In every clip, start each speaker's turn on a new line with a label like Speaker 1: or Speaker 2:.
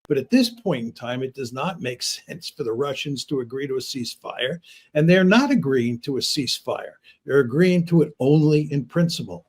Speaker 1: But at this point in time, it does not make sense for the Russians to agree to a ceasefire, and they're not agreeing to a ceasefire. They're agreeing to it only in principle.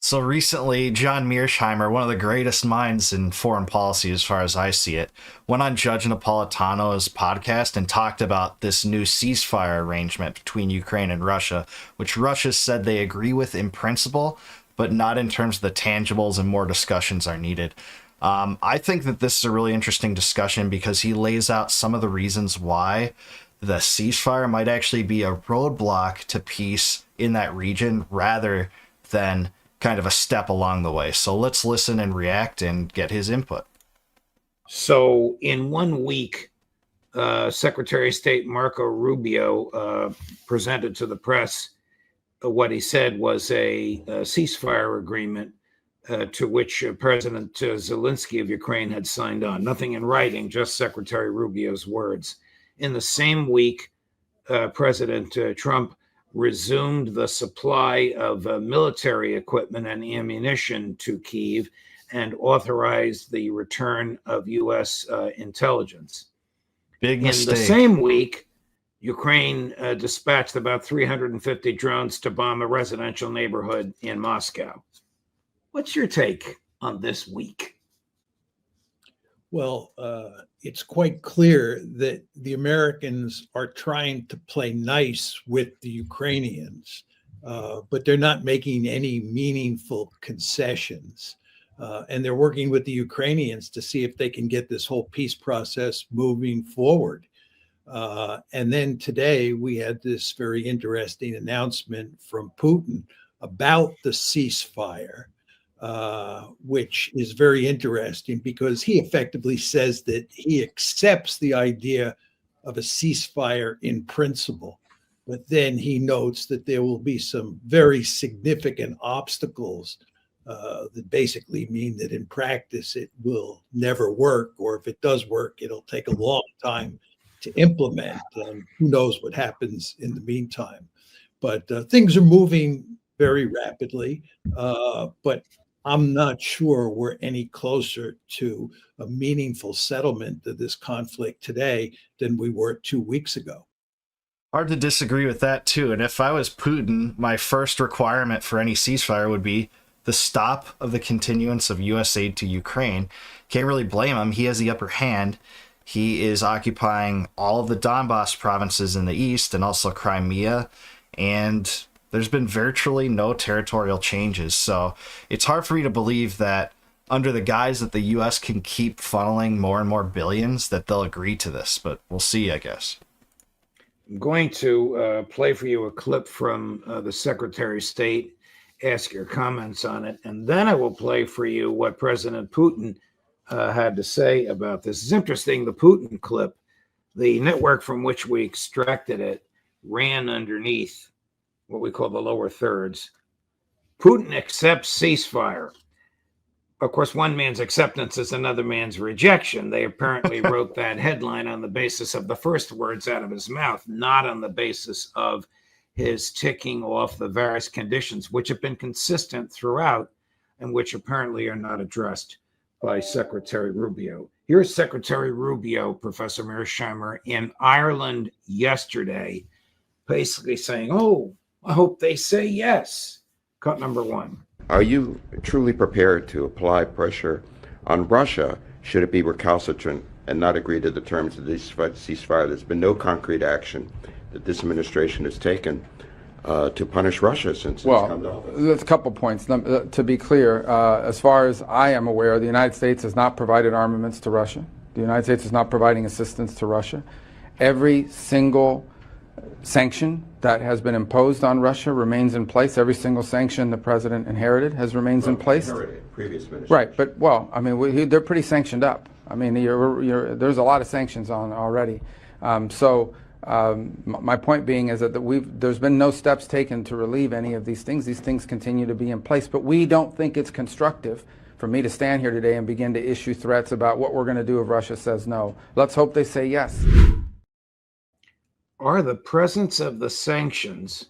Speaker 2: So recently, John Mearsheimer, one of the greatest minds in foreign policy as far as I see it, went on Judge Napolitano's podcast and talked about this new ceasefire arrangement between Ukraine and Russia, which Russia said they agree with in principle, but not in terms of the tangibles, and more discussions are needed. I think that this is a really interesting discussion because he lays out some of the reasons why the ceasefire might actually be a roadblock to peace in that region rather than kind of a step along the way. So let's listen and react and get his input.
Speaker 3: So in 1 week, Secretary of State Marco Rubio presented to the press what he said was a ceasefire agreement to which President Zelensky of Ukraine had signed on. Nothing in writing, just Secretary Rubio's words. In the same week, President Trump resumed the supply of military equipment and ammunition to Kyiv and authorized the return of U.S. intelligence.
Speaker 2: Big mistake.
Speaker 3: In the same week, Ukraine dispatched about 350 drones to bomb a residential neighborhood in Moscow. What's your take on this week?
Speaker 1: Well, it's quite clear that the Americans are trying to play nice with the Ukrainians, but they're not making any meaningful concessions. And they're working with the Ukrainians to see if they can get this whole peace process moving forward. And then today we had this very interesting announcement from Putin about the ceasefire. Which is very interesting because he effectively says that he accepts the idea of a ceasefire in principle, but then he notes that there will be some very significant obstacles that basically mean that in practice it will never work, or if it does work, it'll take a long time to implement, and who knows what happens in the meantime. But things are moving very rapidly, but I'm not sure we're any closer to a meaningful settlement of this conflict today than we were 2 weeks ago.
Speaker 2: Hard to disagree with that, too. And if I was Putin, my first requirement for any ceasefire would be the stop of the continuance of U.S. aid to Ukraine. Can't really blame him. He has the upper hand. He is occupying all of the Donbass provinces in the east and also Crimea. And there's been virtually no territorial changes. So it's hard for me to believe that under the guise that the U.S. can keep funneling more and more billions that they'll agree to this. But we'll see, I guess.
Speaker 3: I'm going to play for you a clip from the Secretary of State, ask your comments on it, and then I will play for you what President Putin had to say about this. It's interesting, the Putin clip, the network from which we extracted it ran underneath what we call the lower thirds. Putin accepts ceasefire. Of course, one man's acceptance is another man's rejection. They apparently wrote that headline on the basis of the first words out of his mouth, not on the basis of his ticking off the various conditions, which have been consistent throughout and which apparently are not addressed by Secretary Rubio. Here's Secretary Rubio, Professor Mearsheimer, in Ireland yesterday, basically saying, oh, I hope they say yes. Cut number one.
Speaker 4: Are you truly prepared to apply pressure on Russia should it be recalcitrant and not agree to the terms of this ceasefire? There's been no concrete action that this administration has taken to punish Russia since it's come to office.
Speaker 5: There's a couple points. To be clear, as far as I am aware, the United States has not provided armaments to Russia. The United States is not providing assistance to Russia. Every single sanction that has been imposed on Russia remains in place. Every single sanction the president inherited remains in place.
Speaker 4: Previous administration.
Speaker 5: Right, but well, I mean, they're pretty sanctioned up. I mean, there's a lot of sanctions on already. My point being is that there's been no steps taken to relieve any of these things. These things continue to be in place, but we don't think it's constructive for me to stand here today and begin to issue threats about what we're going to do if Russia says no. Let's hope they say yes.
Speaker 3: Are the presence of the sanctions,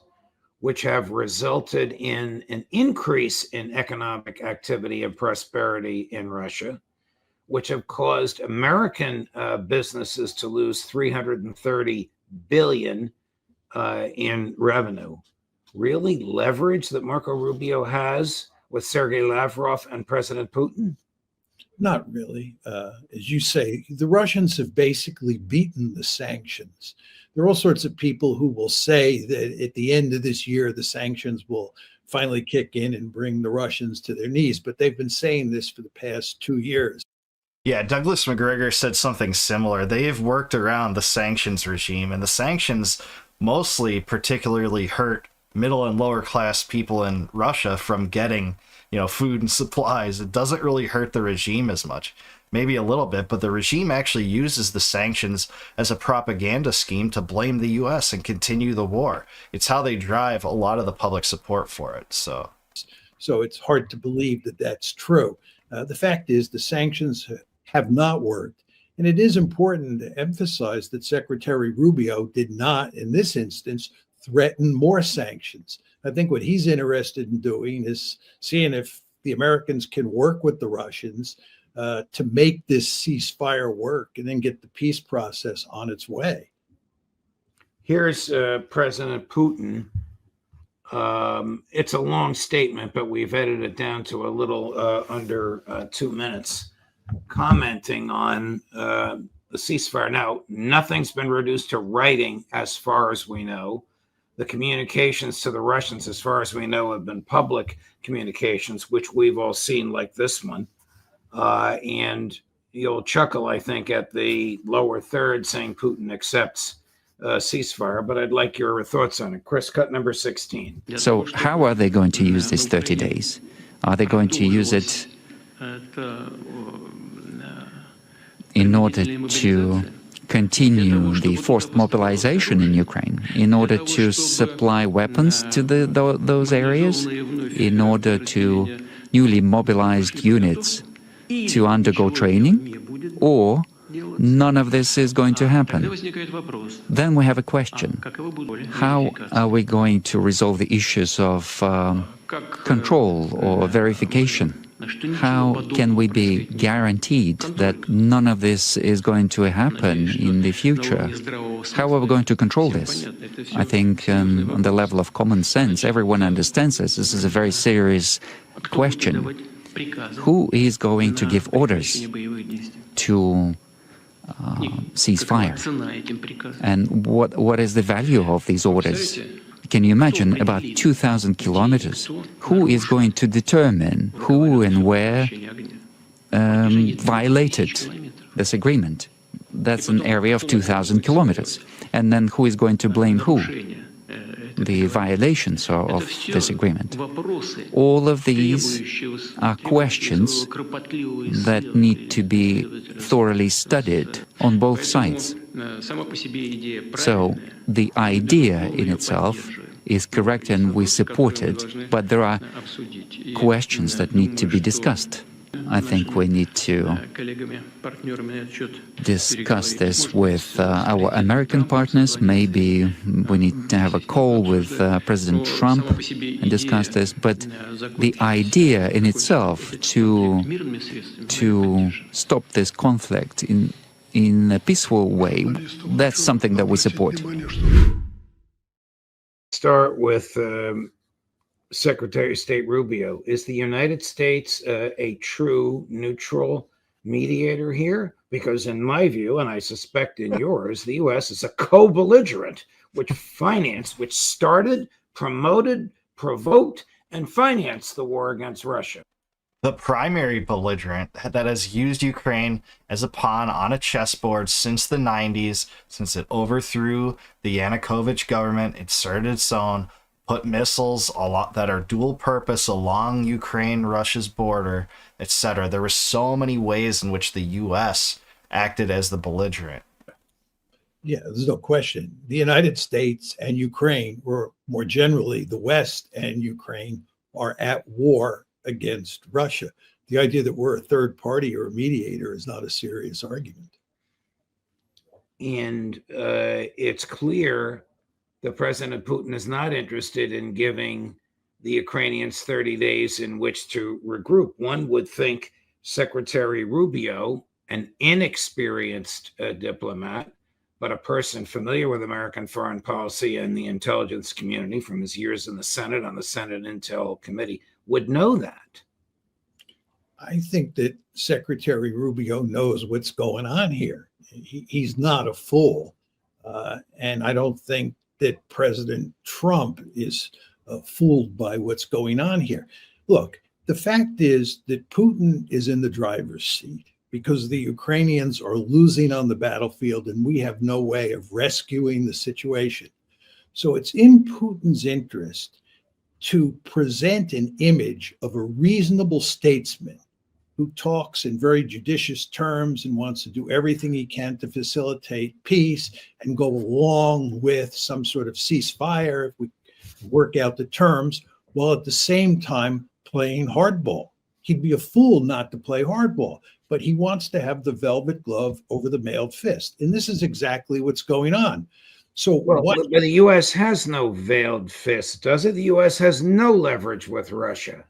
Speaker 3: which have resulted in an increase in economic activity and prosperity in Russia, which have caused American businesses to lose $330 billion in revenue. Really leverage that Marco Rubio has with Sergei Lavrov and President Putin?
Speaker 1: Not really. As you say, the Russians have basically beaten the sanctions. There are all sorts of people who will say that at the end of this year, the sanctions will finally kick in and bring the Russians to their knees. But they've been saying this for the past 2 years.
Speaker 2: Yeah, Douglas McGregor said something similar. They have worked around the sanctions regime, and the sanctions mostly particularly hurt middle and lower class people in Russia from getting, food and supplies. It doesn't really hurt the regime as much. Maybe a little bit, but the regime actually uses the sanctions as a propaganda scheme to blame the US and continue the war. It's how they drive a lot of the public support for it. So
Speaker 1: it's hard to believe that that's true. The fact is the sanctions have not worked. And it is important to emphasize that Secretary Rubio did not, in this instance, threaten more sanctions. I think what he's interested in doing is seeing if the Americans can work with the Russians to make this ceasefire work and then get the peace process on its way.
Speaker 3: Here's President Putin. It's a long statement, but we've edited it down to a little under 2 minutes, commenting on the ceasefire. Now, nothing's been reduced to writing as far as we know. The communications to the Russians, as far as we know, have been public communications, which we've all seen, like this one. And you'll chuckle, I think, at the lower third saying Putin accepts ceasefire, but I'd like your thoughts on it. Chris, cut number 16.
Speaker 6: So how are they going to use these 30 days? Are they going to use it in order to continue the forced mobilization in Ukraine, in order to supply weapons to those areas, in order to newly mobilized units to undergo training, or none of this is going to happen? Then we have a question. How are we going to resolve the issues of control or verification? How can we be guaranteed that none of this is going to happen in the future? How are we going to control this? I think on the level of common sense, everyone understands this. This is a very serious question. Who is going to give orders to cease fire? And what is the value of these orders? Can you imagine about 2,000 kilometers? Who is going to determine who and where violated this agreement? That's an area of 2,000 kilometers. And then who is going to blame who? The violations of this agreement. All of these are questions that need to be thoroughly studied on both sides. So the idea in itself is correct and we support it, but there are questions that need to be discussed. I think we need to discuss this with our American partners. Maybe we need to have a call with President Trump and discuss this. But the idea in itself to stop this conflict in a peaceful way, that's something that we support.
Speaker 3: Start with Secretary of State Rubio. Is the United States a true neutral mediator here? Because in my view, and I suspect in yours, the U.S. is a co-belligerent, which started, promoted, provoked, and financed the war against Russia.
Speaker 2: The primary belligerent that has used Ukraine as a pawn on a chessboard since the 90s, since it overthrew the Yanukovych government, inserted its own, put missiles that are dual purpose along Ukraine-Russia's border, etc. There were so many ways in which the U.S. acted as the belligerent.
Speaker 1: Yeah, there's no question. The United States and Ukraine, or more generally, the West and Ukraine, are at war against Russia. The idea that we're a third party or a mediator is not a serious argument.
Speaker 3: And it's clear that President Putin is not interested in giving the Ukrainians 30 days in which to regroup. One would think Secretary Rubio, an inexperienced diplomat, but a person familiar with American foreign policy and the intelligence community from his years in the Senate on the Senate Intel Committee, would know that.
Speaker 1: I think that Secretary Rubio knows what's going on here. He's not a fool. And I don't think that President Trump is fooled by what's going on here. Look, the fact is that Putin is in the driver's seat because the Ukrainians are losing on the battlefield and we have no way of rescuing the situation. So it's in Putin's interest to present an image of a reasonable statesman who talks in very judicious terms and wants to do everything he can to facilitate peace and go along with some sort of ceasefire if we work out the terms, while at the same time playing hardball. He'd be a fool not to play hardball, but he wants to have the velvet glove over the mailed fist. And this is exactly what's going on. So
Speaker 3: but the U.S. has no veiled fist, does it? The U.S. has no leverage with Russia.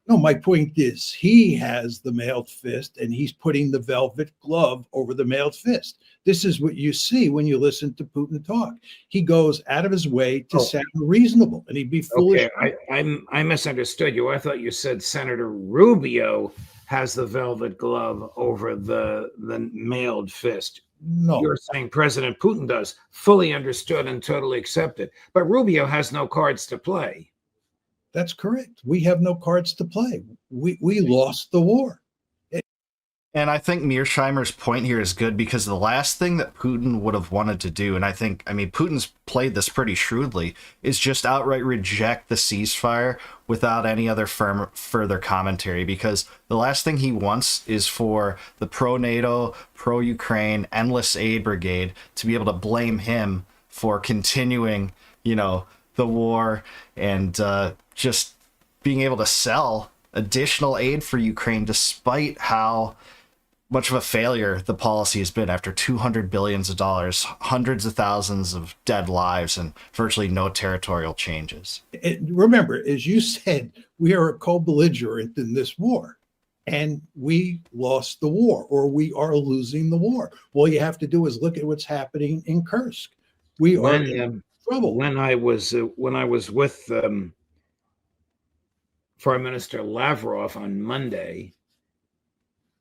Speaker 1: No, my point is he has the mailed fist and he's putting the velvet glove over the mailed fist. This is what you see when you listen to Putin talk. He goes out of his way to sound reasonable, and he'd be foolish.
Speaker 3: Okay, I misunderstood you. I thought you said Senator Rubio has the velvet glove over the mailed fist.
Speaker 1: No.
Speaker 3: You're saying President Putin does. Fully understood and totally accepted. But Rubio has no cards to play.
Speaker 1: That's correct. We have no cards to play. We lost the war.
Speaker 2: And I think Mearsheimer's point here is good because the last thing that Putin would have wanted to do, and I mean, Putin's played this pretty shrewdly, is just outright reject the ceasefire without any other further commentary, because the last thing he wants is for the pro-NATO, pro-Ukraine, endless aid brigade to be able to blame him for continuing, the war and just being able to sell additional aid for Ukraine despite how much of a failure the policy has been after $200 billion, hundreds of thousands of dead lives, and virtually no territorial changes.
Speaker 1: Remember, as you said, we are a co-belligerent in this war, and we lost the war, or we are losing the war. All you have to do is look at what's happening in Kursk. We are in trouble.
Speaker 3: When I was with Foreign Minister Lavrov on Monday,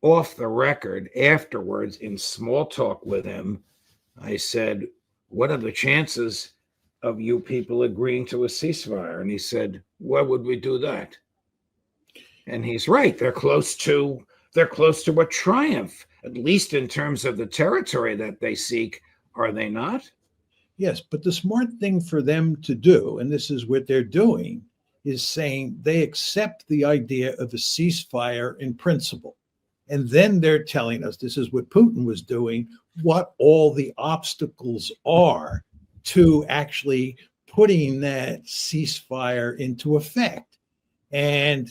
Speaker 3: off the record, afterwards, in small talk with him, I said, "What are the chances of you people agreeing to a ceasefire?" And he said, "Why would we do that?" And he's right. They're close to a triumph, at least in terms of the territory that they seek, are they not?
Speaker 1: Yes, but the smart thing for them to do, and this is what they're doing, is saying they accept the idea of a ceasefire in principle. And then they're telling us, this is what Putin was doing, what all the obstacles are to actually putting that ceasefire into effect. And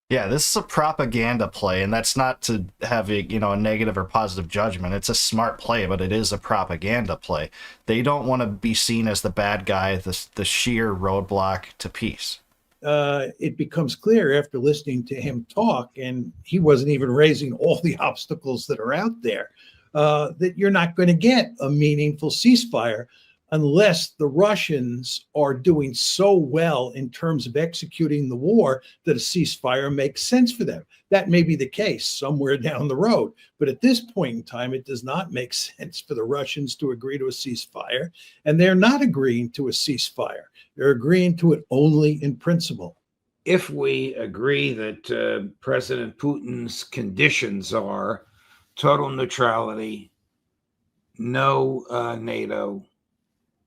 Speaker 2: yeah, this is a propaganda play, and that's not to have a negative or positive judgment. It's a smart play, but it is a propaganda play. They don't want to be seen as the bad guy, the sheer roadblock to peace.
Speaker 1: It becomes clear after listening to him talk, and he wasn't even raising all the obstacles that are out there, that you're not going to get a meaningful ceasefire unless the Russians are doing so well in terms of executing the war that a ceasefire makes sense for them. That may be the case somewhere down the road, but at this point in time, it does not make sense for the Russians to agree to a ceasefire, and they're not agreeing to a ceasefire. They're agreeing to it only in principle.
Speaker 3: If we agree that President Putin's conditions are total neutrality, no NATO,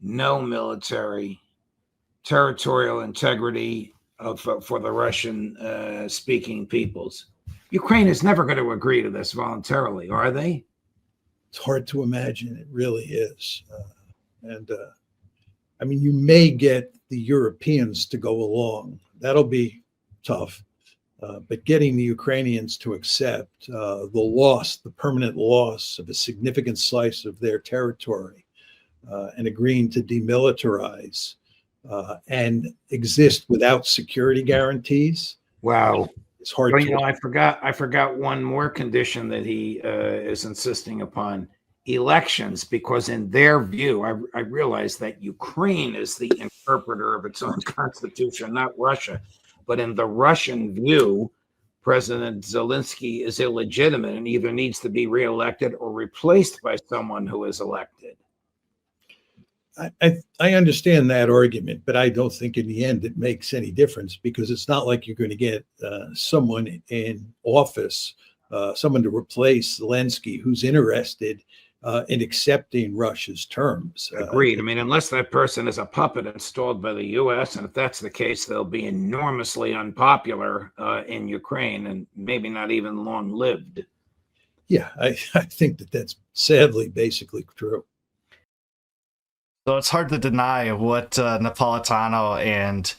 Speaker 3: no military, territorial integrity for the Russian speaking peoples, Ukraine is never going to agree to this voluntarily, are they?
Speaker 1: It's hard to imagine. It really is. I mean, you may get the Europeans to go along. That'll be tough. But getting the Ukrainians to accept the permanent loss of a significant slice of their territory and agreeing to demilitarize and exist without security guarantees.
Speaker 3: Wow.
Speaker 1: It's hard
Speaker 3: Well,
Speaker 1: to.
Speaker 3: I forgot one more condition that he is insisting upon: elections, because in their view, I realize that Ukraine is the interpreter of its own constitution, not Russia. But in the Russian view, President Zelensky is illegitimate and either needs to be reelected or replaced by someone who is elected.
Speaker 1: I understand that argument, but I don't think in the end it makes any difference, because it's not like you're going to get someone in office, someone to replace Zelensky who's interested in accepting Russia's terms.
Speaker 3: Agreed. I mean, unless that person is a puppet installed by the U.S., and if that's the case, they'll be enormously unpopular in Ukraine and maybe not even long-lived.
Speaker 1: Yeah, I think that's sadly basically true.
Speaker 2: So it's hard to deny what Napolitano and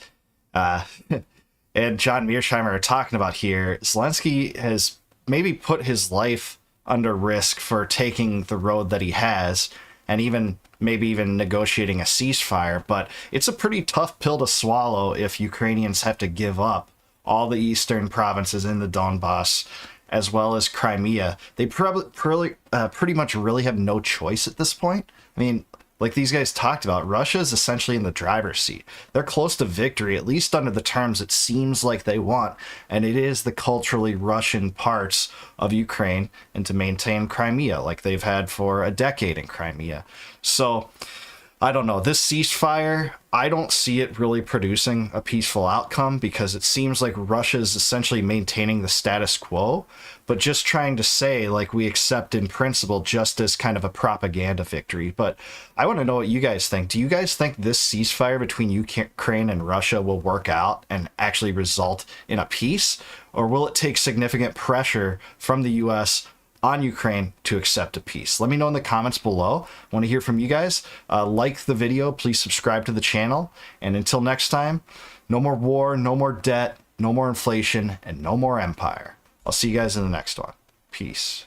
Speaker 2: and John Mearsheimer are talking about here. Zelensky has maybe put his life under risk for taking the road that he has, and maybe even negotiating a ceasefire. But it's a pretty tough pill to swallow if Ukrainians have to give up all the eastern provinces in the Donbass, as well as Crimea. They pretty much really have no choice at this point. I mean, like these guys talked about, Russia is essentially in the driver's seat. They're close to victory, at least under the terms it seems like they want, and it is the culturally Russian parts of Ukraine, and to maintain Crimea like they've had for a decade in Crimea. So I don't know. This ceasefire, I don't see it really producing a peaceful outcome, because it seems like Russia is essentially maintaining the status quo, but just trying to say, like, we accept in principle, just as kind of a propaganda victory. But I want to know what you guys think. Do you guys think this ceasefire between Ukraine and Russia will work out and actually result in a peace? Or will it take significant pressure from the U.S. on Ukraine to accept a peace? Let me know in the comments below. I want to hear from you guys. Like the video, please subscribe to the channel. And until next time, no more war, no more debt, no more inflation, and no more empire. I'll see you guys in the next one. Peace.